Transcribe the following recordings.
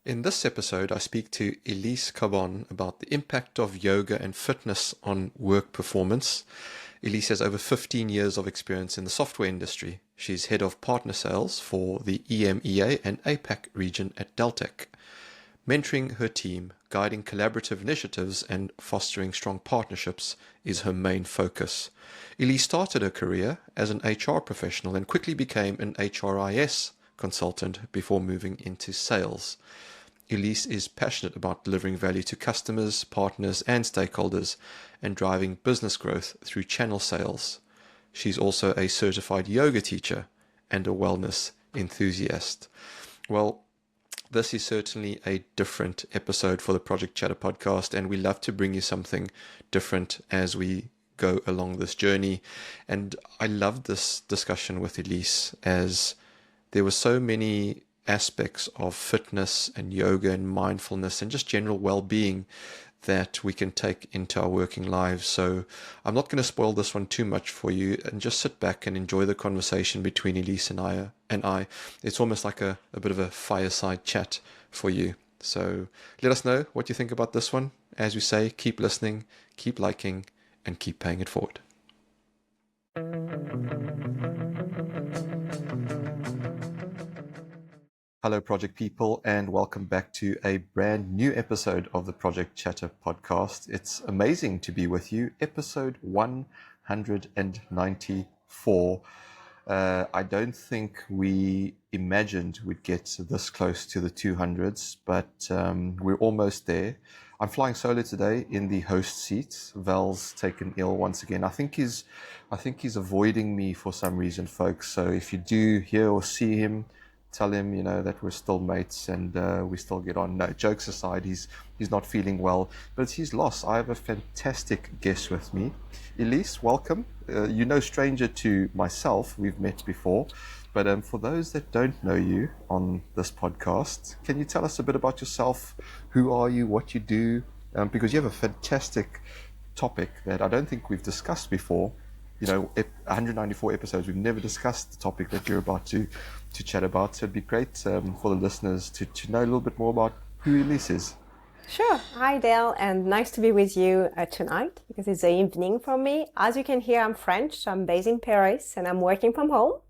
In this episode, I speak to Elise Carbone about the impact of yoga and fitness on work performance. Elise has over 15 years of experience in the software industry. She's head of partner sales for the EMEA and APAC region at Deltek. Mentoring her team, guiding collaborative initiatives, and fostering strong partnerships is her main focus. Elise started her career as an HR professional and quickly became an HRIS consultant before moving into sales. Elise is passionate about delivering value to customers, partners, and stakeholders, and driving business growth through channel sales. She's also a certified yoga teacher and a wellness enthusiast. Well, this is certainly a different episode for the Project Chatter podcast, and we love to bring you something different as we go along this journey. And I loved this discussion with Elise as there were so many aspects of fitness and yoga and mindfulness and just general well-being that we can take into our working lives. So I'm not going to spoil this one too much for you, and just sit back and enjoy the conversation between Elise and I. It's almost like a bit of a fireside chat for you. So let us know what you think about this one. As we say, keep listening, keep liking, and keep paying it forward. Hello, Project people, and welcome back to a brand new episode of the Project Chatter podcast. It's amazing to be with you. Episode 194. I don't think we imagined we'd get this close to the 200s, but we're almost there. I'm flying solo today in the host seat. Val's taken ill once again. I think he's avoiding me for some reason, folks. So if you do hear or see him, tell him, that we're still mates and we still get on. No, jokes aside, he's not feeling well, but it's his loss. I have a fantastic guest with me. Elise, welcome. Stranger to myself, we've met before, but for those that don't know you on this podcast, can you tell us a bit about yourself? Who are you, what you do? Because you have a fantastic topic that I don't think we've discussed before. 194 episodes, we've never discussed the topic that you're about to chat about. So it'd be great for the listeners to know a little bit more about who Elise is. Sure. Hi, Dale, and nice to be with you tonight because it's the evening for me. As you can hear, I'm French. So I'm based in Paris and I'm working from home.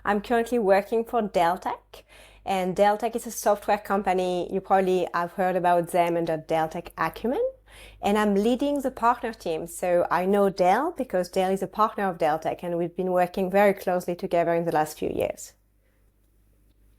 I'm currently working for Deltek, and Deltek is a software company. You probably have heard about them under Deltek Acumen. And I'm leading the partner team. So I know Dale because Dale is a partner of Deltek, and we've been working very closely together in the last few years.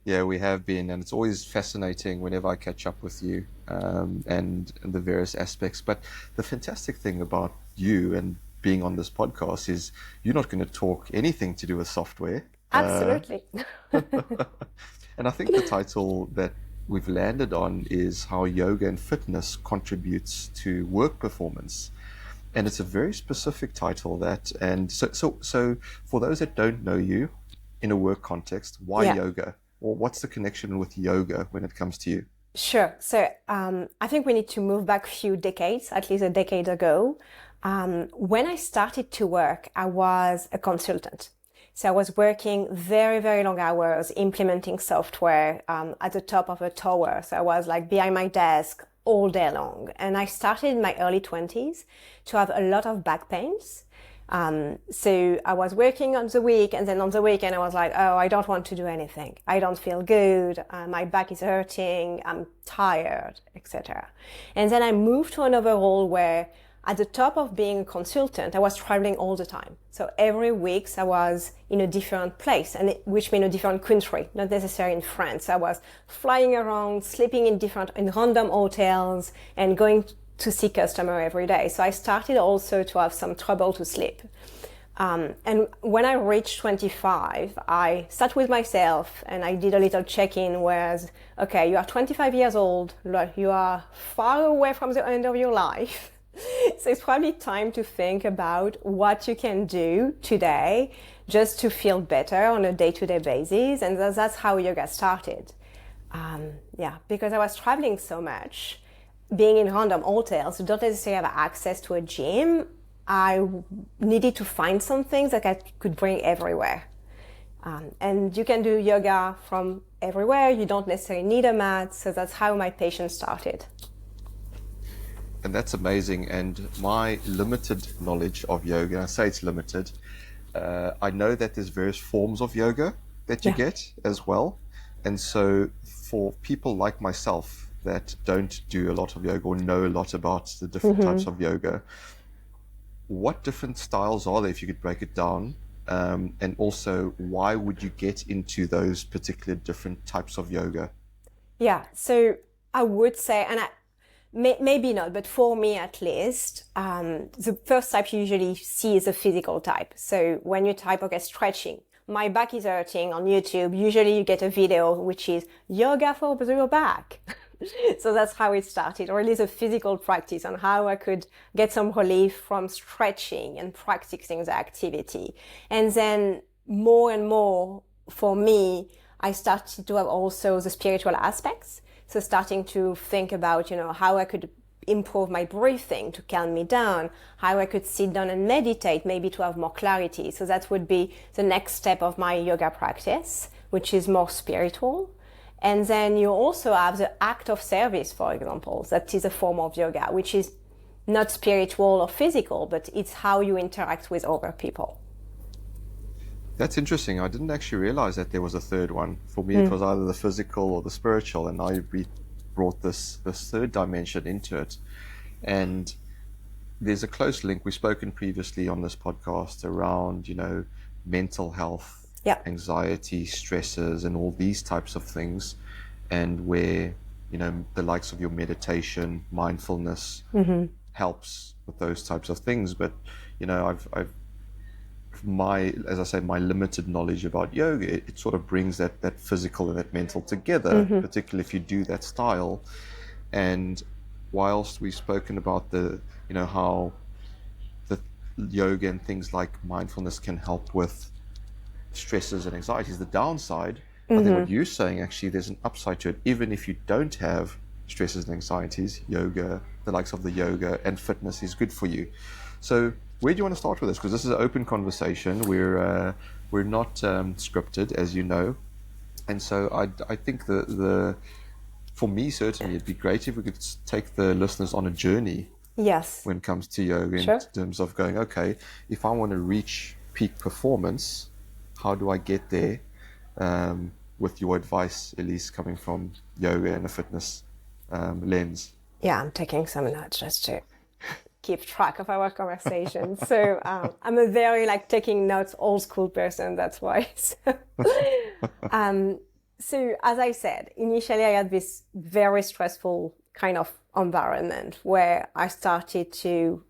Yeah, we have been, and it's always fascinating whenever I catch up with you and the various aspects. But the fantastic thing about you and being on this podcast is you're not going to talk anything to do with software. Absolutely. And I think the title that we've landed on is how yoga and fitness contributes to work performance. And it's a very specific title and so for those that don't know you in a work context, why yoga? Or what's the connection with yoga when it comes to you? Sure. So I think we need to move back a few decades, at least a decade ago. When I started to work, I was a consultant. So I was working very, very long hours implementing software at the top of a tower. So I was like behind my desk all day long. And I started in my early 20s to have a lot of back pains. So I was working on the week, and then on the weekend I was like, oh, I don't want to do anything. I don't feel good. My back is hurting. I'm tired, etc. And then I moved to another role where at the top of being a consultant, I was traveling all the time. So every week I was in a different place, which means a different country, not necessarily in France. I was flying around, sleeping in random hotels, and going to see customer every day. So I started also to have some trouble to sleep. And when I reached 25, I sat with myself and I did a little check-in where, okay, you are 25 years old, you are far away from the end of your life. So it's probably time to think about what you can do today just to feel better on a day-to-day basis. And that's how yoga started. Because I was traveling so much, being in random hotels, you don't necessarily have access to a gym. I needed to find some things that I could bring everywhere. And you can do yoga from everywhere. You don't necessarily need a mat. So that's how my patients started. And that's amazing. And my limited knowledge of yoga, I say it's limited, I know that there's various forms of yoga that you get as well. And so for people like myself that don't do a lot of yoga or know a lot about the different types of yoga, what different styles are there, if you could break it down? And also, why would you get into those particular different types of yoga? Yeah, so I would say, and maybe not, but for me at least, the first type you usually see is a physical type. So when you type, okay, stretching, my back is hurting on YouTube, usually you get a video which is yoga for your back. So that's how it started, or at least a physical practice on how I could get some relief from stretching and practicing the activity. And then more and more for me, I started to have also the spiritual aspects. So starting to think about, how I could improve my breathing to calm me down, how I could sit down and meditate, maybe to have more clarity. So that would be the next step of my yoga practice, which is more spiritual. And then you also have the act of service, for example. That is a form of yoga, which is not spiritual or physical, but it's how you interact with other people. That's interesting. I didn't actually realize that there was a third one. For me, it was either the physical or the spiritual, and now you brought this third dimension into it. And there's a close link. We've spoken previously on this podcast around, mental health, anxiety, stresses, and all these types of things, and where, the likes of your meditation, mindfulness helps with those types of things. But, as I say, my limited knowledge about yoga, it sort of brings that physical and that mental together, particularly if you do that style. And whilst we've spoken about how the yoga and things like mindfulness can help with stresses and anxieties, the downside, I think what you're saying, actually, there's an upside to it. Even if you don't have stresses and anxieties, yoga, the likes of the yoga and fitness is good for you. So where do you want to start with this? Because this is an open conversation. We're not scripted, as you know. And so I think for me, certainly, it'd be great if we could take the listeners on a journey. Yes. When it comes to yoga, in terms of going, okay, if I want to reach peak performance, how do I get there? With your advice, Elise, coming from yoga and a fitness lens. Yeah, I'm taking some notes just to keep track of our conversation. So I'm a very taking notes old school person. That's why. So as I said, initially I had this very stressful kind of environment where I started to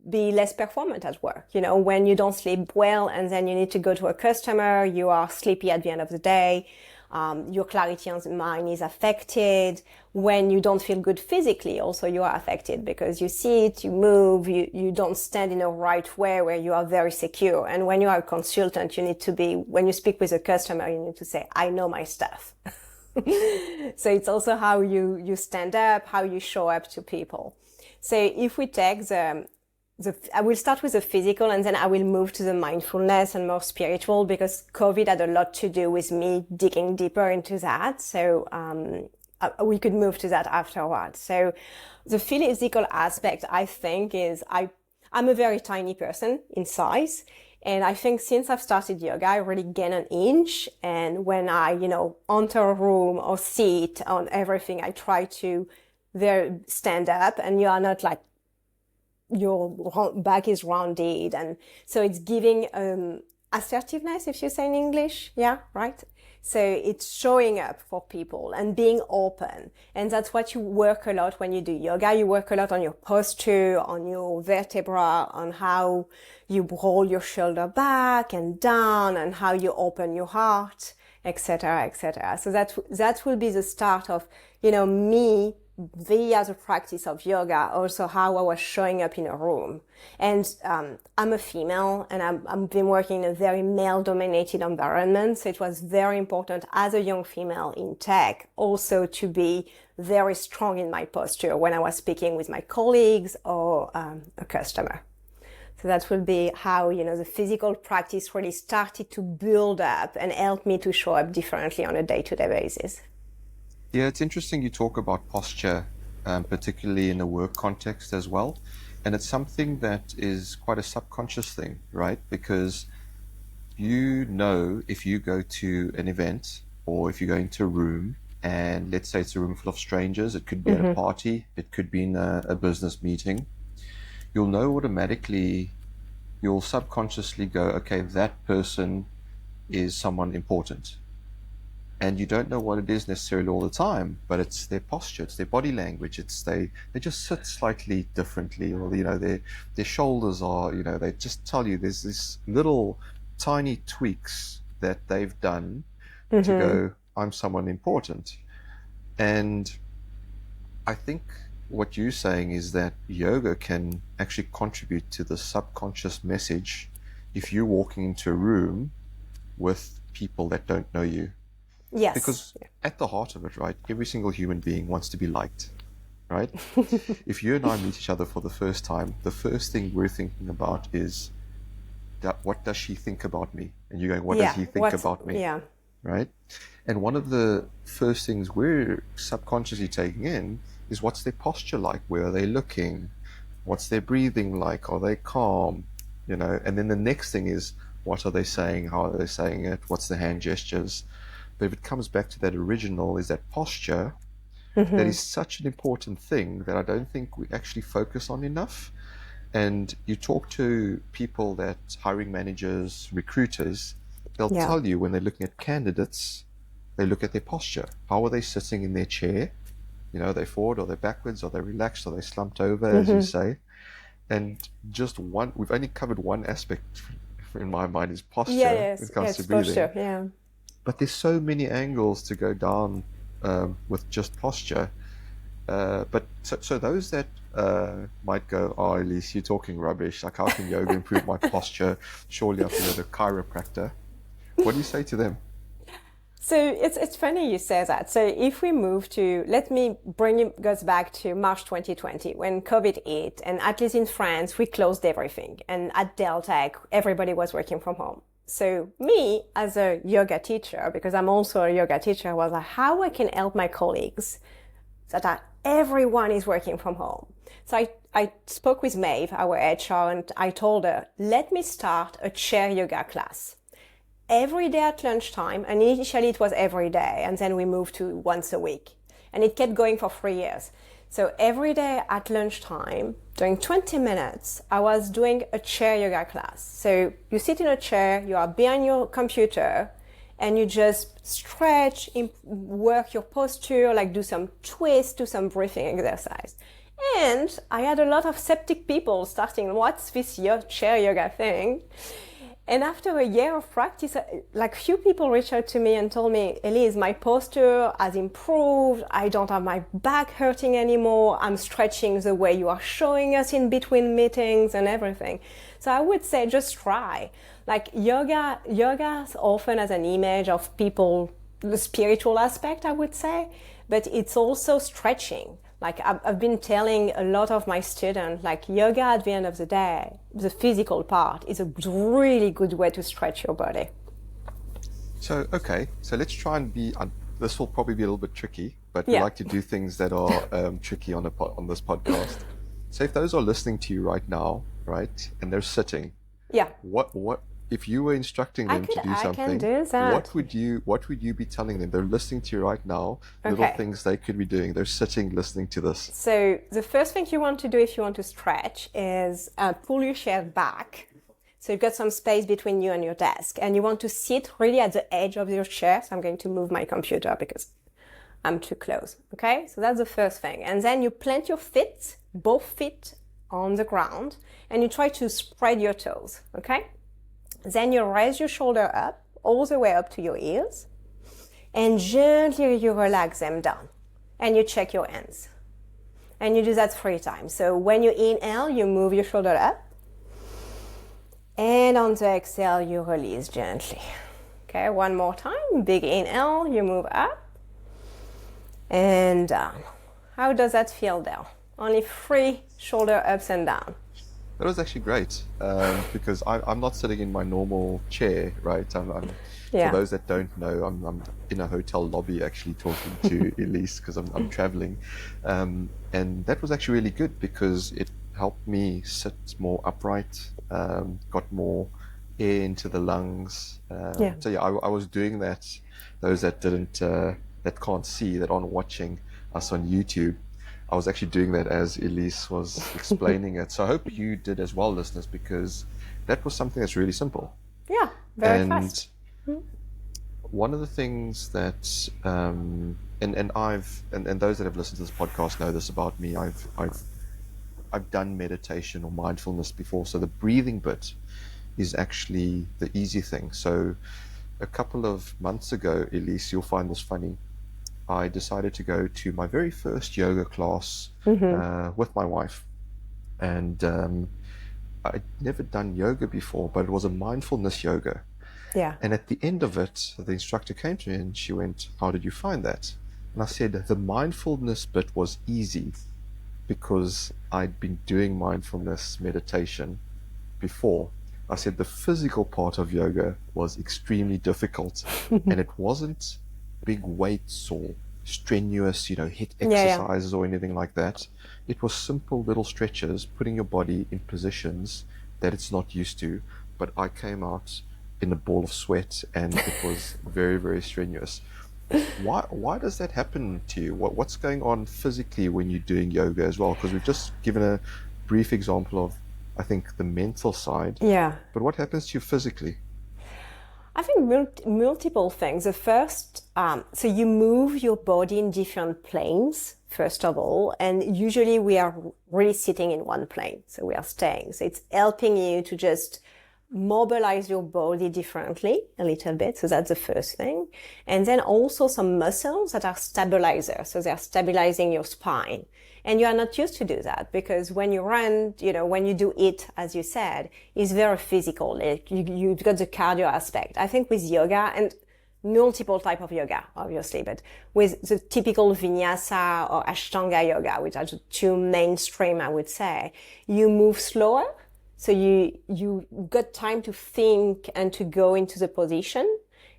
be less performant at work. When you don't sleep well and then you need to go to a customer, you are sleepy at the end of the day. Your clarity of mind is affected. When you don't feel good physically, also you are affected because you sit, you move, you don't stand in a right way where you are very secure. And when you are a consultant, you need to be, when you speak with a customer, you need to say, I know my stuff. So it's also how you stand up, how you show up to people. So if we take I will start with the physical and then I will move to the mindfulness and more spiritual because COVID had a lot to do with me digging deeper into that. So we could move to that afterwards. So the physical aspect, I think, is I'm a very tiny person in size. And I think since I've started yoga, I really gain an inch. And when I, enter a room or sit on everything, I try to stand up and you are not your back is rounded. And so it's giving assertiveness, if you say in English. Yeah, right? So it's showing up for people and being open. And that's what you work a lot when you do yoga. You work a lot on your posture, on your vertebra, on how you roll your shoulder back and down and how you open your heart, etc., etc. So that will be the start of, me via the practice of yoga, also how I was showing up in a room. And I'm a female and I've been working in a very male-dominated environment. So it was very important as a young female in tech also to be very strong in my posture when I was speaking with my colleagues or a customer. So that will be how, the physical practice really started to build up and help me to show up differently on a day-to-day basis. Yeah, it's interesting you talk about posture, particularly in a work context as well. And it's something that is quite a subconscious thing, right? Because if you go to an event or if you go into a room, and let's say it's a room full of strangers, it could be at a party, it could be in a business meeting, you'll know automatically, you'll subconsciously go, okay, that person is someone important. And you don't know what it is necessarily all the time, but it's their posture, it's their body language, it's they just sit slightly differently, or their shoulders are, they just tell you there's this little tiny tweaks that they've done to go, I'm someone important. And I think what you're saying is that yoga can actually contribute to the subconscious message if you're walking into a room with people that don't know you. Yes. Because at the heart of it, right, every single human being wants to be liked, right? If you and I meet each other for the first time, the first thing we're thinking about is, what does she think about me? And you're going, what does he think about me? Yeah. Right? And one of the first things we're subconsciously taking in is, what's their posture like? Where are they looking? What's their breathing like? Are they calm? And then the next thing is, what are they saying? How are they saying it? What's the hand gestures? But if it comes back to that original, is that posture, that is such an important thing that I don't think we actually focus on enough. And you talk to people that, hiring managers, recruiters, they'll tell you when they're looking at candidates, they look at their posture. How are they sitting in their chair? Are they forward, or they're backwards, or they're relaxed, or they slumped over, as you say. And we've only covered one aspect in my mind, is posture when it comes to breathing. Posture, But there's so many angles to go down with just posture. But so those that might go, oh, Elise, you're talking rubbish. Like, how can yoga improve my posture? Surely I have to go to a chiropractor. What do you say to them? So it's funny you say that. So if we move to, let me bring us back to March 2020, when COVID hit, and at least in France, we closed everything. And at Deltec, everybody was working from home. So me, as a yoga teacher, because I'm also a yoga teacher, was like, how I can help my colleagues so that everyone is working from home. So I spoke with Maeve, our HR, and I told her, let me start a chair yoga class. Every day at lunchtime, and initially it was every day, and then we moved to once a week. And it kept going for 3 years. So every day at lunchtime, during 20 minutes, I was doing a chair yoga class. So you sit in a chair, you are behind your computer, and you just stretch, work your posture, like do some twists, do some breathing exercise. And I had a lot of skeptic people starting, what's this chair yoga thing? And after a year of practice, like few people reached out to me and told me, Elise, my posture has improved. I don't have my back hurting anymore. I'm stretching the way you are showing us in between meetings and everything. So I would say just try. Like yoga often has an image of people, the spiritual aspect, I would say, but it's also stretching. Like I've been telling a lot of my students, like yoga at the end of the day, the physical part is a really good way to stretch your body. So let's try and be, this will probably be a little bit tricky, but we like to do things that are tricky on this podcast. So if those are listening to you right now, right, and they're sitting, what if you were instructing them to do something, I can do that. what would you be telling them? They're listening to you right now, little things they could be doing. They're sitting listening to this. So the first thing you want to do if you want to stretch is pull your chair back. So you've got some space between you and your desk, and you want to sit really at the edge of your chair. So I'm going to move my computer because I'm too close. Okay, so that's the first thing. And then you plant your feet, both feet on the ground, and you try to spread your toes. Okay. Then you raise your shoulder up, all the way up to your ears, and gently you relax them down. And you check your hands. And you do that 3 times. So when you inhale, you move your shoulder up. And on the exhale, you release gently. Okay, one more time. Big inhale, you move up and down. How does that feel there? Only 3 shoulder ups and down. That was actually great because I'm not sitting in my normal chair, right? For Yeah. those that don't know, I'm in a hotel lobby actually talking to Elise because I'm traveling. And that was actually really good because it helped me sit more upright, got more air into the lungs. Yeah. So yeah, I was doing that. Those that can't see, that aren't watching us on YouTube, I was actually doing that as Elise was explaining it. So I hope you did as well, listeners, because that was something that's really simple. Yeah. Very And fast. one of the things that, and those that have listened to this podcast know this about me. I've done meditation or mindfulness before. So the breathing bit is actually the easy thing. So a couple of months ago, Elise, you'll find this funny. I decided to go to my very first yoga class with my wife. And I'd never done yoga before, but it was a mindfulness yoga. Yeah. And at the end of it, the instructor came to me and she went, "How did you find that?" And I said, "The mindfulness bit was easy because I'd been doing mindfulness meditation before." I said, "The physical part of yoga was extremely difficult and it wasn't big weights or strenuous, hit exercises or anything like that. It was simple little stretches, putting your body in positions that it's not used to. But I came out in a ball of sweat and it was very, very strenuous." Why does that happen to you? What's going on physically when you're doing yoga as well? Because we've just given a brief example of, I think, the mental side. Yeah. But what happens to you physically? I think multiple things. The first, so you move your body in different planes, first of all, and usually we are really sitting in one plane. So we are staying. So it's helping you to just mobilize your body differently a little bit. So that's the first thing. And then also some muscles that are stabilizers. So they're stabilizing your spine. And you are not used to do that because when you run, when you do it, as you said, it's very physical. Like you've got the cardio aspect. I think with yoga and multiple type of yoga, obviously, but with the typical vinyasa or ashtanga yoga, which are the two mainstream, I would say, you move slower. So you got time to think and to go into the position.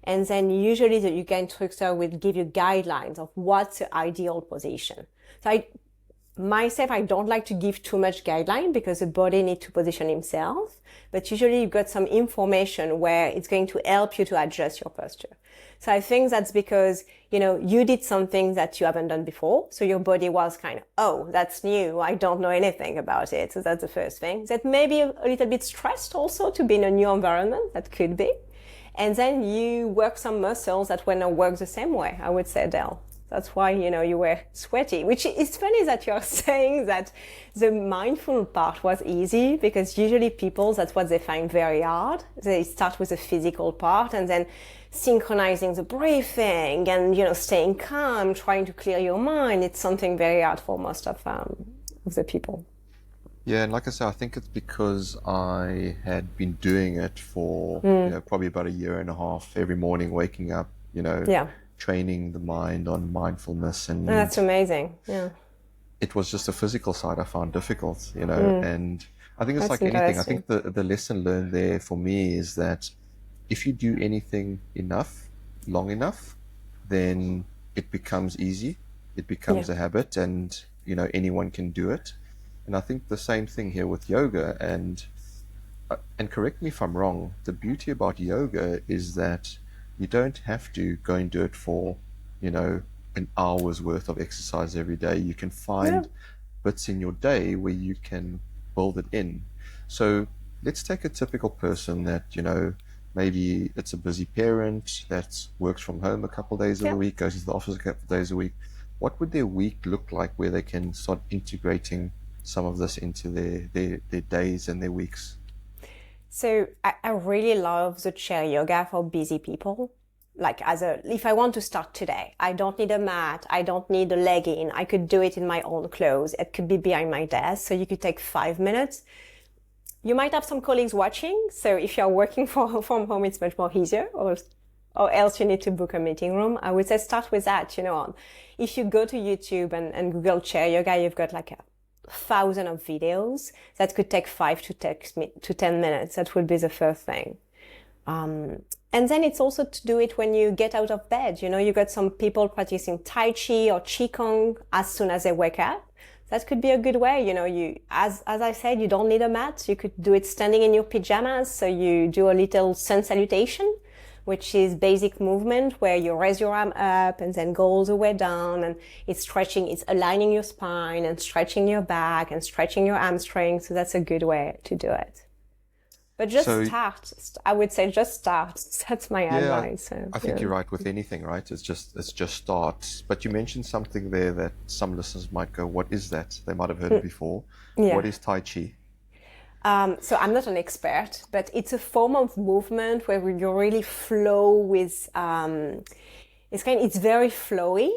And then usually the yoga instructor will give you guidelines of what's the ideal position. So I don't like to give too much guideline because the body needs to position himself. But usually you've got some information where it's going to help you to adjust your posture. So I think that's because, you did something that you haven't done before. So your body was kind of, oh, that's new. I don't know anything about it. So that's the first thing. That may be a little bit stressed also to be in a new environment. That could be. And then you work some muscles that will not work the same way, I would say, Del. That's why, you were sweaty, which is funny that you're saying that the mindful part was easy because usually people, that's what they find very hard. They start with the physical part and then synchronizing the breathing and, staying calm, trying to clear your mind. It's something very hard for most of the people. Yeah, and like I said, I think it's because I had been doing it for probably about a year and a half, every morning waking up, training the mind on mindfulness. And that's amazing. Yeah. It was just the physical side I found difficult, and I think it's That's like anything. I interesting. think the lesson learned there for me is that if you do anything enough, long enough, then it becomes easy. It becomes a habit and, anyone can do it. And I think the same thing here with yoga. And correct me if I'm wrong, the beauty about yoga is that you don't have to go and do it for, an hour's worth of exercise every day. You can find bits in your day where you can build it in. So let's take a typical person that, maybe it's a busy parent that works from home a couple of days of the week, goes to the office a couple of days a week. What would their week look like where they can start integrating some of this into their days and their weeks? So I really love the chair yoga for busy people. Like if I want to start today, I don't need a mat. I don't need a legging. I could do it in my own clothes. It could be behind my desk. So you could take 5 minutes. You might have some colleagues watching. So if you're working from home, it's much more easier or else you need to book a meeting room. I would say start with that, If you go to YouTube and Google chair yoga, you've got like thousands of videos that could take 10 minutes. That would be the first thing. And then it's also to do it when you get out of bed. You know, you got some people practicing Tai Chi or Qigong as soon as they wake up. That could be a good way. You know, as I said, you don't need a mat. You could do it standing in your pajamas. So you do a little sun salutation, which is basic movement where you raise your arm up and then go all the way down, and it's stretching, it's aligning your spine and stretching your back and stretching your hamstrings. So that's a good way to do it. But just start. I would say just start. That's my advice. I think you're right with anything, right? It's just start. But you mentioned something there that some listeners might go, what is that? They might have heard it before. Yeah. What is Tai Chi? So I'm not an expert, but it's a form of movement where you really flow with, it's very flowy.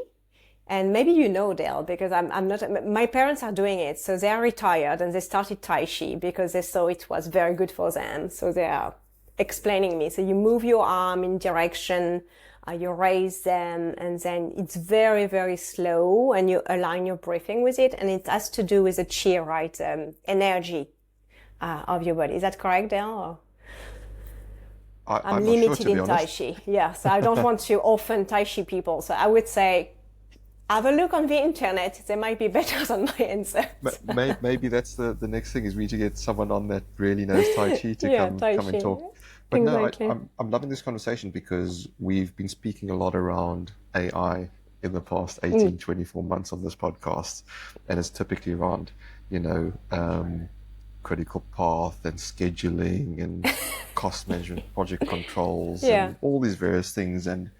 And maybe you know, Dale, because I'm not, my parents are doing it. So they are retired and they started Tai Chi because they saw it was very good for them. So they are explaining me. So you move your arm in direction, you raise them, and then it's very, very slow, and you align your breathing with it. And it has to do with the chi, right? Energy of your body. Is that correct, Dale? I'm limited in Tai Chi. Yeah. So I don't want to offend Tai Chi people. So I would say, have a look on the internet. They might be better than my answer. Maybe that's the next thing is we need to get someone on that really knows Tai Chi to come and talk. But exactly. No, I'm loving this conversation because we've been speaking a lot around AI in the past 18, 24 months on this podcast. And it's typically around, critical path and scheduling and cost management, project controls, and all these various things. And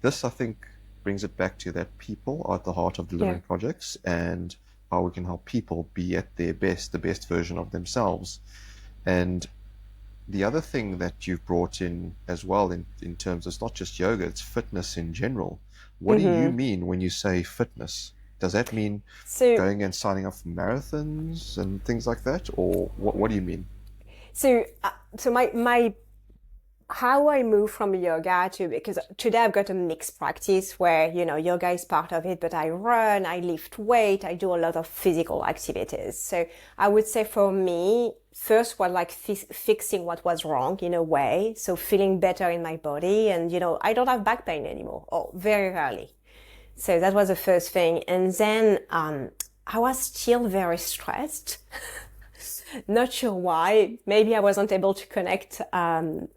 this, I think, brings it back to that people are at the heart of delivering projects, and how we can help people be at their best, the best version of themselves. And the other thing that you've brought in as well in terms of, it's not just yoga, it's fitness in general. What do you mean when you say fitness? Does that mean going and signing up for marathons and things like that? Or what do you mean? So my how I move from yoga because today I've got a mixed practice where, yoga is part of it, but I run, I lift weight, I do a lot of physical activities. So I would say for me, first was like fixing what was wrong in a way. So feeling better in my body, and, I don't have back pain anymore, or very rarely. So that was the first thing. And then, I was still very stressed. Not sure why. Maybe I wasn't able to connect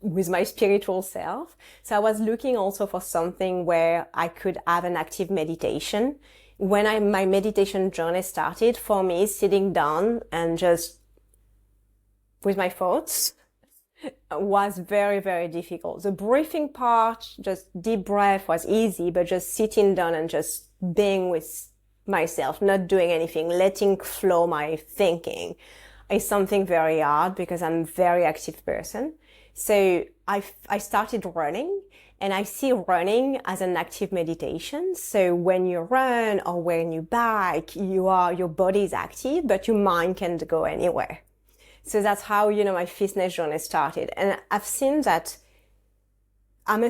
with my spiritual self. So I was looking also for something where I could have an active meditation. When my meditation journey started, for me, sitting down and just with my thoughts was very, very difficult. The breathing part, just deep breath, was easy, but just sitting down and just being with myself, not doing anything, letting flow my thinking, is something very hard because I'm a very active person. So I started running, and I see running as an active meditation. So when you run or when you bike, your body is active, but your mind can't go anywhere. So that's how, my fitness journey started. And I've seen that I'm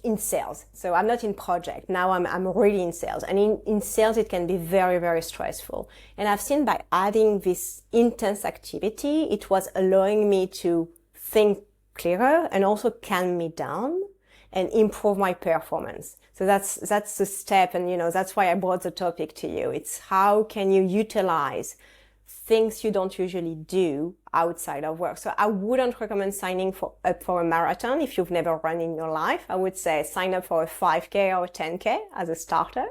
in sales. So I'm not in project. Now I'm really in sales. And in sales, it can be very, very stressful. And I've seen by adding this intense activity, it was allowing me to think clearer and also calm me down and improve my performance. So that's the step. And, that's why I brought the topic to you. It's how can you utilize things you don't usually do outside of work. So I wouldn't recommend signing up for a marathon if you've never run in your life. I would say sign up for a 5K or a 10K as a starter.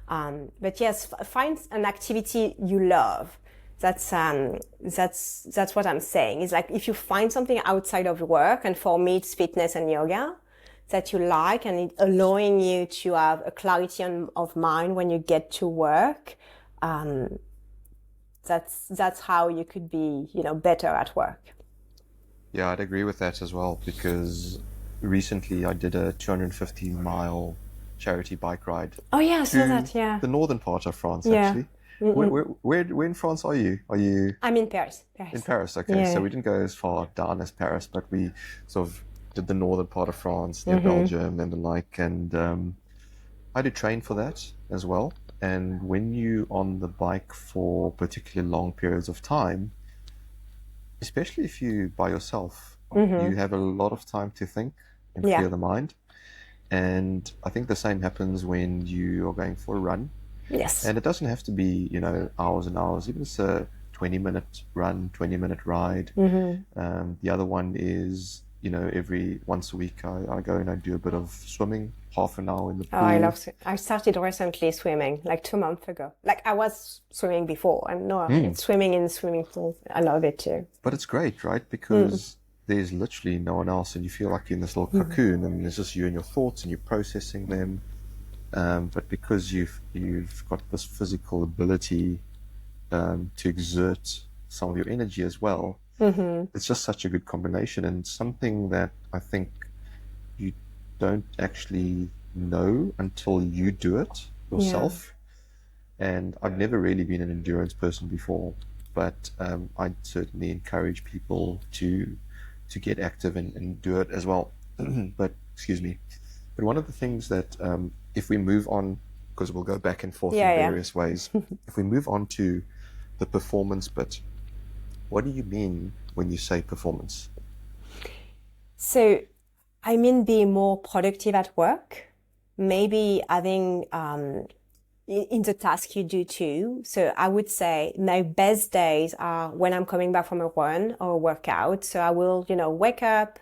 But yes, find an activity you love. That's what I'm saying. It's like if you find something outside of work, and for me it's fitness and yoga, that you like, and it's allowing you to have a clarity of mind when you get to work, that's how you could be, better at work. Yeah, I'd agree with that as well, because recently I did a 250-mile charity bike ride. Oh yeah, I saw that. Yeah, the northern part of France, actually. Where in France are you? I'm in Paris. In Paris, okay. Yeah. So we didn't go as far down as Paris, but we sort of did the northern part of France, near Belgium and the like. And I did train for that as well. And when you're on the bike for particularly long periods of time, especially if you by yourself, you have a lot of time to think and Yeah. clear the mind. And I think the same happens when you are going for a run. Yes. And it doesn't have to be, hours and hours. Even if it's a 20-minute run, 20-minute ride. The other one is, every once a week I go and I do a bit of swimming, half an hour in the Oh, I pool. love I started recently swimming, like 2 months ago. Like I was swimming before, and no, it's swimming in the swimming pool. I love it too. But it's great, right? Because there's literally no one else, and you feel like you're in this little cocoon, and there's just you and your thoughts, and you're processing them. But because you've got this physical ability to exert some of your energy as well, it's just such a good combination, and something that I think you don't actually know until you do it yourself. And I've never really been an endurance person before, but I'd certainly encourage people to get active and do it as well. But excuse me. But one of the things that if we move on, because we'll go back and forth in various ways, if we move on to the performance bit, what do you mean when you say performance? So I mean being more productive at work, maybe having in the task you do too. So I would say my best days are when I'm coming back from a run or a workout. So I will, wake up,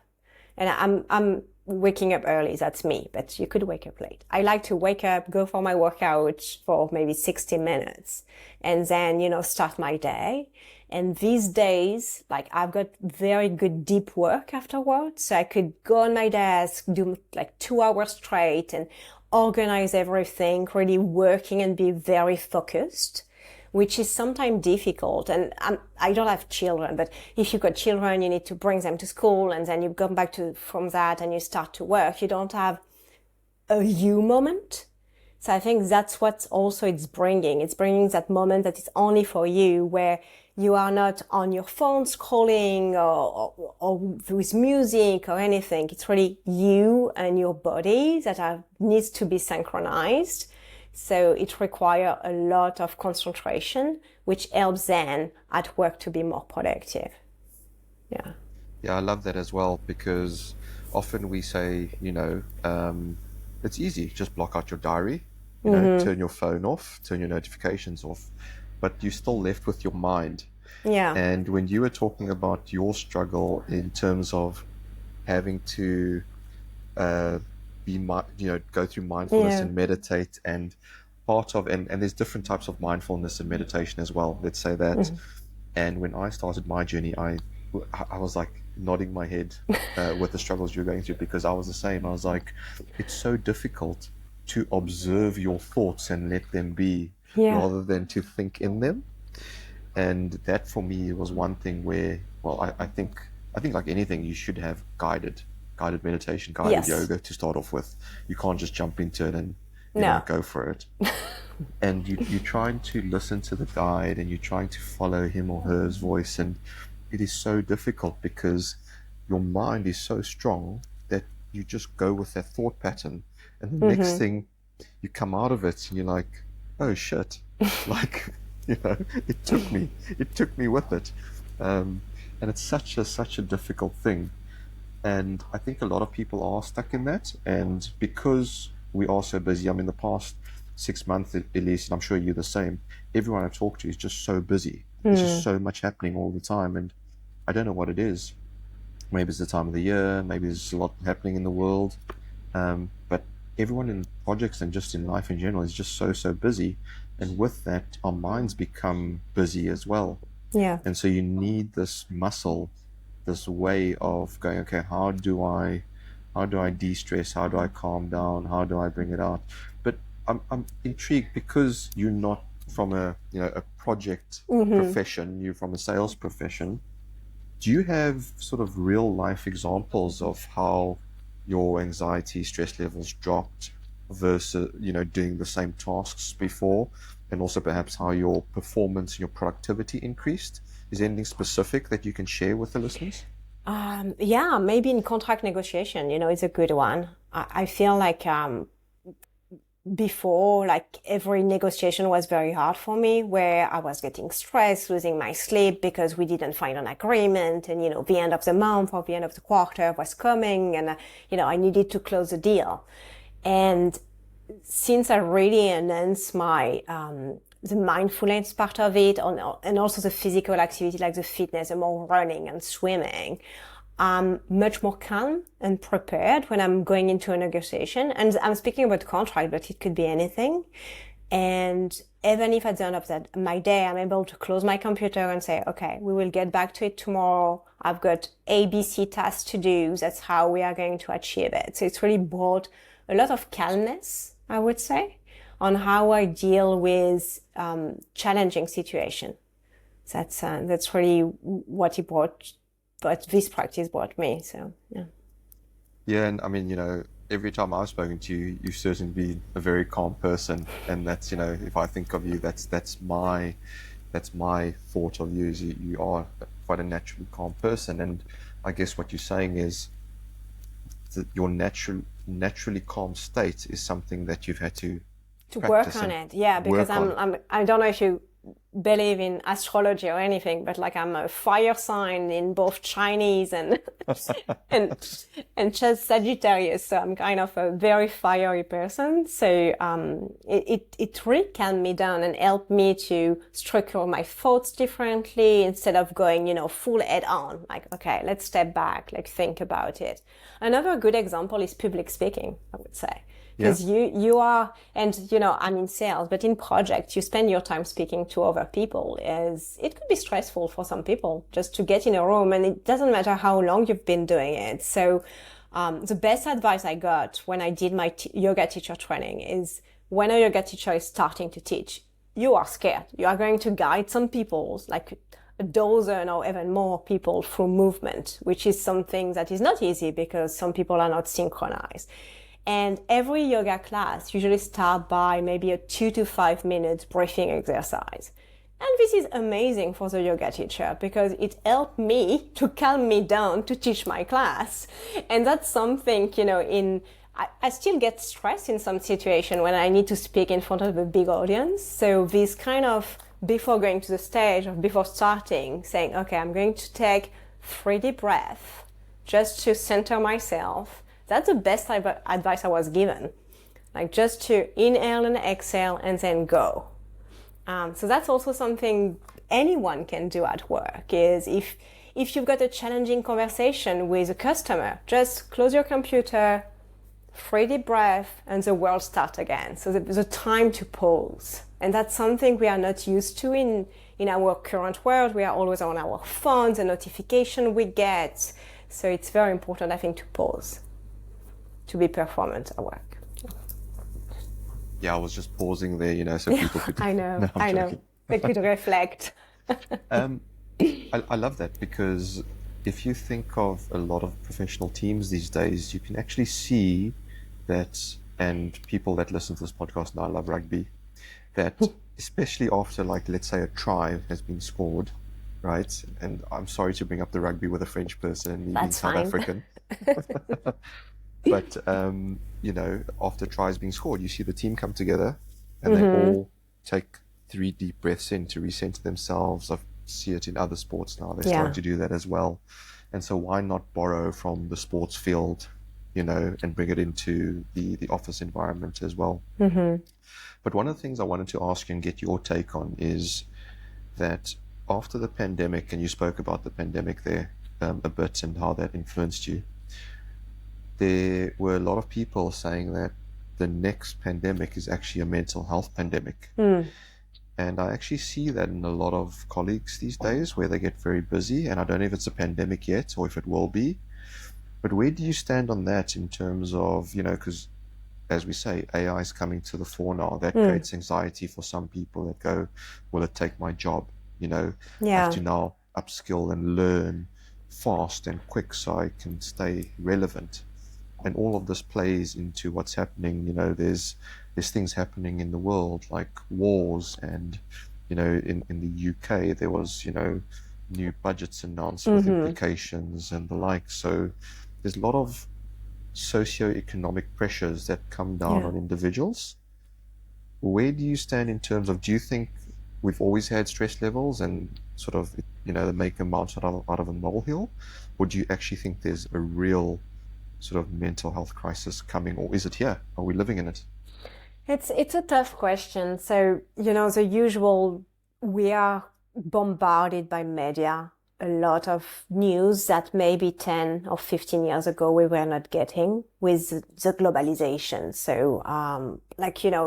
and I'm waking up early. That's me, but you could wake up late. I like to wake up, go for my workout for maybe 60 minutes, and then, start my day. And these days, like I've got very good deep work afterwards. So I could go on my desk, do like 2 hours straight and organize everything, really working and be very focused, which is sometimes difficult. And I don't have children, but if you've got children, you need to bring them to school, and then you come back from that and you start to work. You don't have a you moment. So I think that's what also it's bringing. It's bringing that moment that is only for you, where you are not on your phone scrolling or with music or anything. It's really you and your body that needs to be synchronized. So it requires a lot of concentration, which helps then at work to be more productive. Yeah. Yeah, I love that as well, because often we say, it's easy, just block out your diary, turn your phone off, turn your notifications off, but you're still left with your mind. Yeah. And when you were talking about your struggle in terms of having to go through mindfulness and meditate, and and there's different types of mindfulness and meditation as well, let's say that. And when I started my journey, I was like nodding my head with the struggles you're going through, because I was the same. I was like, it's so difficult to observe your thoughts and let them be, rather than to think in them. And that for me was one thing where, well, I think like anything, you should have guided meditation, guided yoga to start off with. You can't just jump into it and go for it. And you're trying to listen to the guide, and you're trying to follow him or her voice, and it is so difficult because your mind is so strong that you just go with that thought pattern, and the next thing you come out of it and you're like, oh shit, like it took me with it. And it's such a difficult thing. And I think a lot of people are stuck in that. And because we are so busy, I mean, the past 6 months, Elise, and I'm sure you're the same, everyone I talk to is just so busy. There's just so much happening all the time. And I don't know what it is. Maybe it's the time of the year. Maybe there's a lot happening in the world. But everyone in projects and just in life in general is just so busy. And with that, our minds become busy as well. Yeah. And so you need this muscle, this way of going, okay, how do I de-stress? How do I calm down? How do I bring it out? But I'm intrigued, because you're not from a project profession, you're from a sales profession. Do you have sort of real life examples of how your anxiety, stress levels dropped versus, doing the same tasks before, and also perhaps how your performance and your productivity increased? Is there anything specific that you can share with the listeners? Yeah, maybe in contract negotiation, it's a good one. I feel like before, like every negotiation was very hard for me, where I was getting stressed, losing my sleep because we didn't find an agreement, and the end of the month or the end of the quarter was coming, and I needed to close the deal. And since I really enhanced my the mindfulness part of it, and also the physical activity like the fitness, the more running and swimming, I'm much more calm and prepared when I'm going into a negotiation. And I'm speaking about contract, but it could be anything. And even if at the end of my day, I'm able to close my computer and say, okay, we will get back to it tomorrow. I've got ABC tasks to do. That's how we are going to achieve it. So it's really brought a lot of calmness, I would say, on how I deal with challenging situation. That's really what it brought, but this practice brought me. So yeah. Yeah, and I mean, every time I've spoken to you, you've certainly been a very calm person, and that's, if I think of you, that's my thought of you, is you are quite a naturally calm person. And I guess what you're saying is that your naturally calm state is something that you've had to work on it. Yeah, because I don't know if you believe in astrology or anything, but like I'm a fire sign in both Chinese and and just Sagittarius, so I'm kind of a very fiery person. So it really calmed me down and helped me to structure my thoughts differently instead of going full head on, like, okay, let's step back, like think about it. Another good example is public speaking, I would say. Because you are, and I'm in sales, but in projects, you spend your time speaking to other people. It could be stressful for some people just to get in a room, and it doesn't matter how long you've been doing it. So the best advice I got when I did my yoga teacher training is, when a yoga teacher is starting to teach, you are scared. You are going to guide some people, like a dozen or even more people, through movement, which is something that is not easy because some people are not synchronized. And every yoga class usually starts by maybe a 2 to 5 minutes breathing exercise. And this is amazing for the yoga teacher because it helped me to calm me down to teach my class. And that's something, I still get stressed in some situation when I need to speak in front of a big audience. So this kind of, before going to the stage or before starting, saying, okay, I'm going to take 3 deep breaths just to center myself. That's the best advice I was given. Like just to inhale and exhale and then go. So that's also something anyone can do at work, is if you've got a challenging conversation with a customer, just close your computer, 3 deep breaths, and the world starts again. So there's a time to pause. And that's something we are not used to in our current world. We are always on our phones, the notification we get. So it's very important, I think, to pause, to be performant at work. Yeah, I was just pausing there, so people could... I know. They could reflect. I love that, because if you think of a lot of professional teams these days, you can actually see that, and people that listen to this podcast know I love rugby, that especially after, like, let's say a try has been scored, right? And I'm sorry to bring up the rugby with a French person and me being South African. But, after tries being scored, you see the team come together and they all take 3 deep breaths in to recenter themselves. I see it in other sports now. They're starting to do that as well. And so why not borrow from the sports field, and bring it into the office environment as well? Mm-hmm. But one of the things I wanted to ask you and get your take on is that after the pandemic, and you spoke about the pandemic there a bit and how that influenced you, there were a lot of people saying that the next pandemic is actually a mental health pandemic. And I actually see that in a lot of colleagues these days, where they get very busy, and I don't know if it's a pandemic yet or if it will be, but where do you stand on that in terms of, because as we say, AI is coming to the fore now. That creates anxiety for some people that go, will it take my job? I have to now upskill and learn fast and quick so I can stay relevant. And all of this plays into what's happening. There's things happening in the world like wars, and in the UK there was new budgets announced with implications and the like. So there's a lot of socio-economic pressures that come down on individuals. where do you stand in terms of, do you think we've always had stress levels and sort of, they make a mountain out of a molehill? Or do you actually think there's a real sort of mental health crisis coming, or is it here? Are we living in it? It's a tough question. So, the usual, we are bombarded by media, a lot of news that maybe 10 or 15 years ago we were not getting with the globalization. So,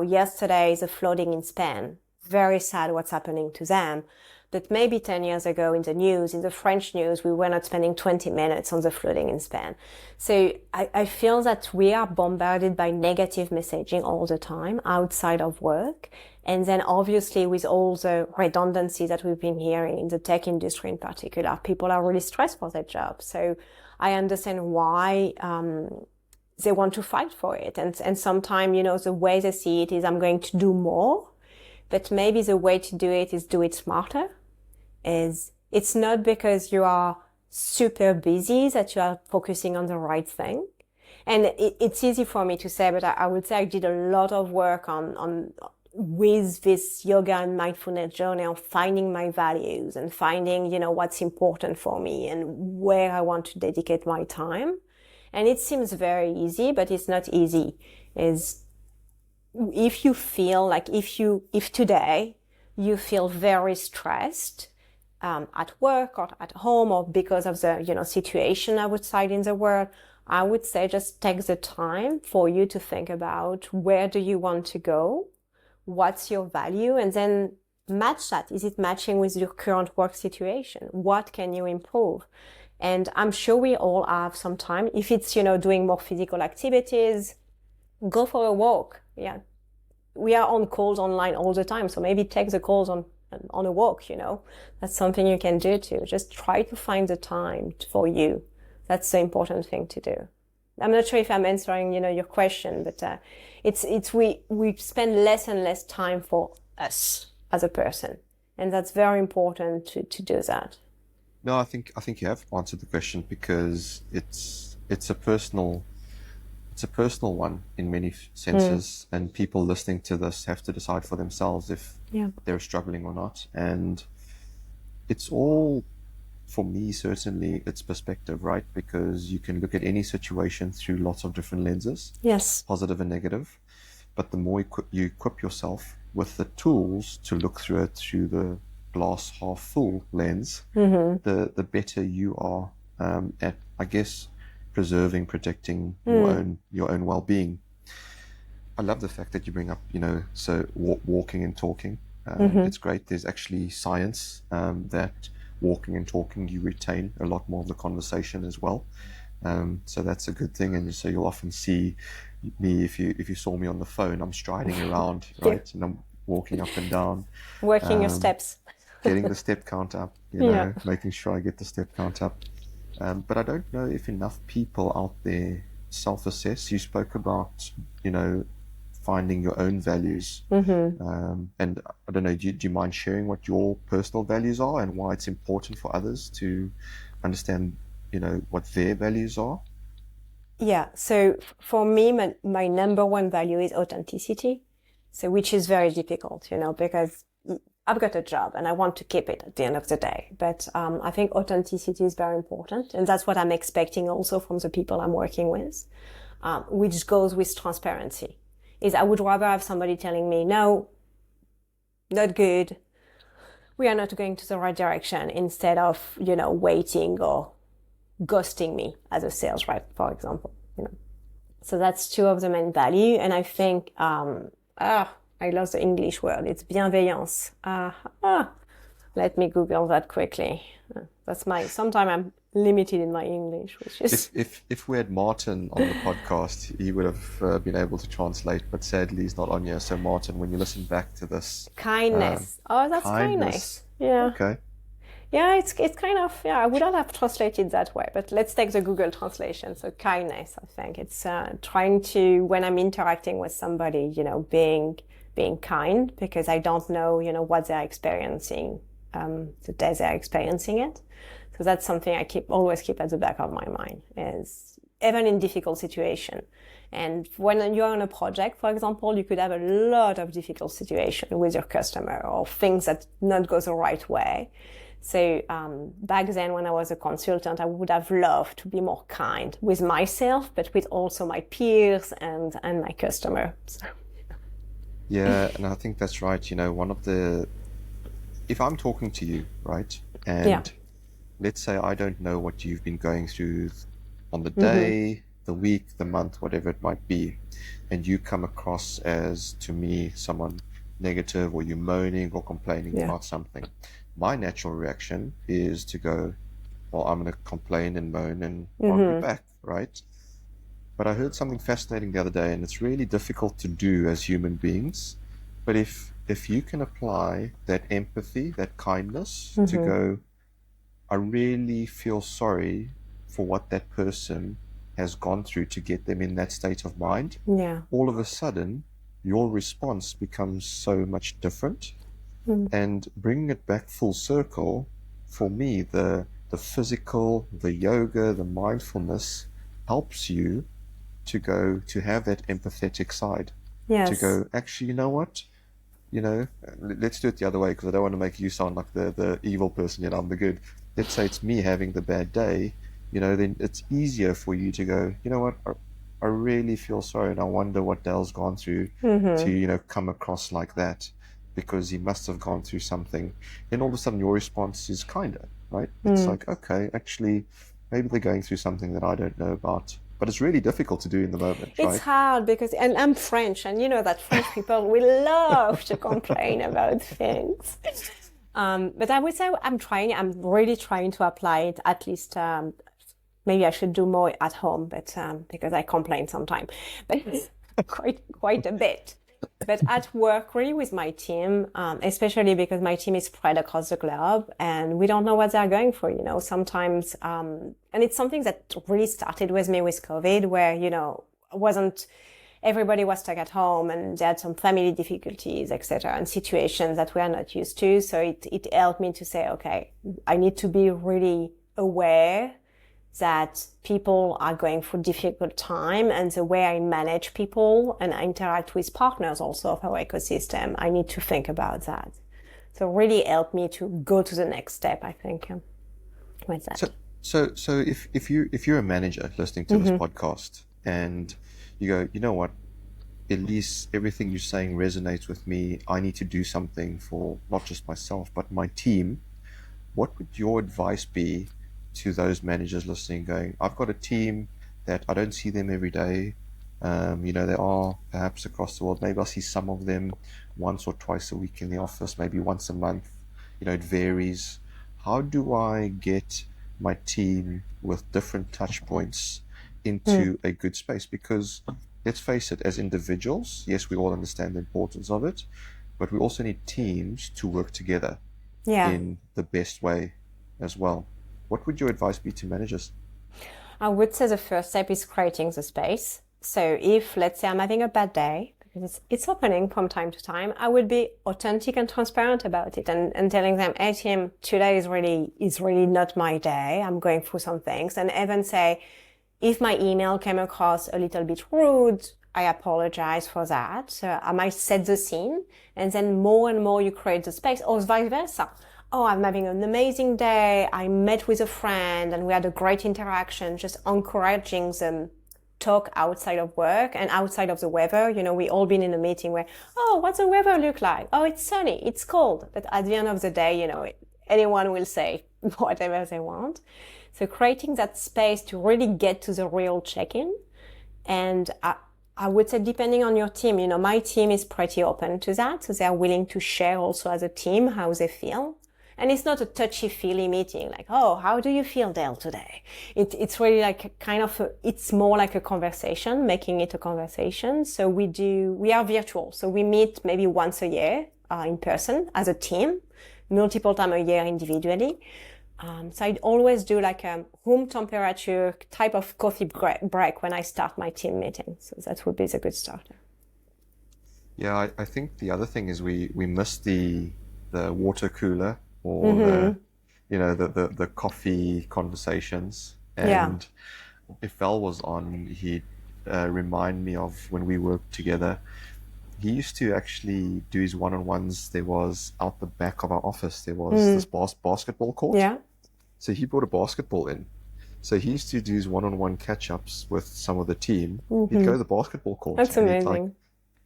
yesterday, the flooding in Spain, very sad what's happening to them. But maybe 10 years ago in the news, in the French news, we were not spending 20 minutes on the flooding in Spain. So I feel that we are bombarded by negative messaging all the time outside of work. And then obviously with all the redundancy that we've been hearing in the tech industry in particular, people are really stressed for their job. So I understand why they want to fight for it. And sometimes, the way they see it is I'm going to do more, but maybe the way to do it is do it smarter. It's not because you are super busy that you are focusing on the right thing. And it's easy for me to say, but I would say I did a lot of work on with this yoga and mindfulness journey of finding my values and finding, what's important for me and where I want to dedicate my time. And it seems very easy, but it's not easy. If you feel like if today you feel very stressed, at work or at home or because of the, situation outside in the world, I would say just take the time for you to think about where do you want to go? What's your value? And then match that. Is it matching with your current work situation? What can you improve? And I'm sure we all have some time. If it's, doing more physical activities, go for a walk. Yeah. We are on calls online all the time. So maybe take the calls on a walk, That's something you can do too. Just try to find the time for you. That's the important thing to do. I'm not sure if I'm answering, your question, but we spend less and less time for us as a person. And that's very important to do that. No, I think you have answered the question, because it's a personal one in many senses, and people listening to this have to decide for themselves if they're struggling or not. And it's all, for me, certainly it's perspective, right? Because you can look at any situation through lots of different lenses, yes, positive and negative. But the more you equip yourself with the tools to look through it through the glass half full lens, the better you are at, I guess, preserving, protecting your own well-being. I love the fact that you bring up, so walking and talking. It's great. There's actually science that walking and talking, you retain a lot more of the conversation as well. So that's a good thing. And so you'll often see me, if you saw me on the phone, I'm striding around, right? And I'm walking up and down. Working your steps. Getting the step count up, making sure I get the step count up. But I don't know if enough people out there self-assess. You spoke about, finding your own values. And I don't know, do you mind sharing what your personal values are and why it's important for others to understand, what their values are? Yeah. So for me, my number one value is authenticity. So which is very difficult, because I've got a job and I want to keep it at the end of the day. But I think authenticity is very important. And that's what I'm expecting also from the people I'm working with, which goes with transparency. Is I would rather have somebody telling me, no, not good, we are not going to the right direction, instead of, waiting or ghosting me as a sales rep, for example. So that's two of the main value. And I think, I lost the English word. It's bienveillance. Let me Google that quickly. Sometimes I'm limited in my English, which is... If we had Martin on the podcast, he would have been able to translate, but sadly he's not on here. So Martin, when you listen back to this... Kindness. That's kindness. Yeah. Okay. Yeah, it's kind of, I wouldn't have translated that way, but let's take the Google translation. So kindness, I think. It's trying to, when I'm interacting with somebody, being kind, because I don't know, what they're experiencing, the day they're experiencing it. So that's something I always keep at the back of my mind, is even in difficult situation. And when you're on a project, for example, you could have a lot of difficult situation with your customer or things that not go the right way. So back then, when I was a consultant, I would have loved to be more kind with myself, but with also my peers and my customer. So. Yeah, and I think that's right. You know, if I'm talking to you, right, and let's say I don't know what you've been going through on the day, the week, the month, whatever it might be, and you come across as, to me, someone negative, or you're moaning or complaining about something, my natural reaction is to go, well, I'm going to complain and moan and argue back, right? But I heard something fascinating the other day, and it's really difficult to do as human beings. But if you can apply that empathy, that kindness, to go, I really feel sorry for what that person has gone through to get them in that state of mind. Yeah. All of a sudden, your response becomes so much different. And bringing it back full circle, for me, the physical, the yoga, the mindfulness helps you to have that empathetic side. Yes. To go, actually, you know what? You know, let's do it the other way, because I don't want to make you sound like the evil person, yet I'm the good. Let's say it's me having the bad day, you know, then it's easier for you to go, you know what? I really feel sorry, and I wonder what Dale's gone through to, you know, come across like that, because he must have gone through something. Then all of a sudden your response is kinder, right? It's like, okay, actually, maybe they're going through something that I don't know about. But it's really difficult to do in the moment, right? It's hard because, and I'm French, and you know that French people will love to complain about things. But I would say I'm really trying to apply it, at least, maybe I should do more at home, but because I complain sometimes, but quite a bit. But at work, really with my team, especially because my team is spread across the globe and we don't know what they're going for, you know, sometimes, and it's something that really started with me with COVID, where, you know, everybody was stuck at home and they had some family difficulties, etc., and situations that we are not used to. So it helped me to say, okay, I need to be really aware that people are going through difficult time, and the way I manage people and I interact with partners also of our ecosystem, I need to think about that. So really helped me to go to the next step, I think, with that. So if you're a manager listening to this podcast and you go, you know what, Elise, everything you're saying resonates with me. I need to do something for not just myself, but my team. What would your advice be to those managers listening, going, I've got a team that I don't see them every day. You know, they are perhaps across the world. Maybe I'll see some of them once or twice a week in the office, maybe once a month. You know, it varies. How do I get my team with different touch points into a good space? Because let's face it, as individuals, yes, we all understand the importance of it, but we also need teams to work together in the best way as well. What would your advice be to managers? I would say the first step is creating the space. So if, let's say, I'm having a bad day, because it's happening from time to time, I would be authentic and transparent about it and telling them, hey team, today is really not my day. I'm going through some things. And even say, if my email came across a little bit rude, I apologize for that. So I might set the scene, and then more and more you create the space, or vice versa. Oh, I'm having an amazing day. I met with a friend and we had a great interaction, just encouraging them talk outside of work and outside of the weather. You know, we all been in a meeting where, oh, what's the weather look like? Oh, it's sunny, it's cold. But at the end of the day, you know, anyone will say whatever they want. So creating that space to really get to the real check-in. And I would say, depending on your team, you know, my team is pretty open to that. So they are willing to share also as a team how they feel. And it's not a touchy-feely meeting, like, oh, how do you feel, Dale, today? It's really like it's more like a conversation, making it a conversation. So we are virtual. So we meet maybe once a year in person as a team, multiple times a year individually. So I'd always do like a room temperature type of coffee break when I start my team meeting. So that would be the good starter. Yeah, I think the other thing is we miss the water cooler, or the coffee conversations. And if Val was on, he'd remind me of when we worked together. He used to actually do his one-on-ones. There was out the back of our office, there was this basketball court. Yeah. So he brought a basketball in. So he used to do his one-on-one catch-ups with some of the team. He'd go to the basketball court. That's and he'd, amazing.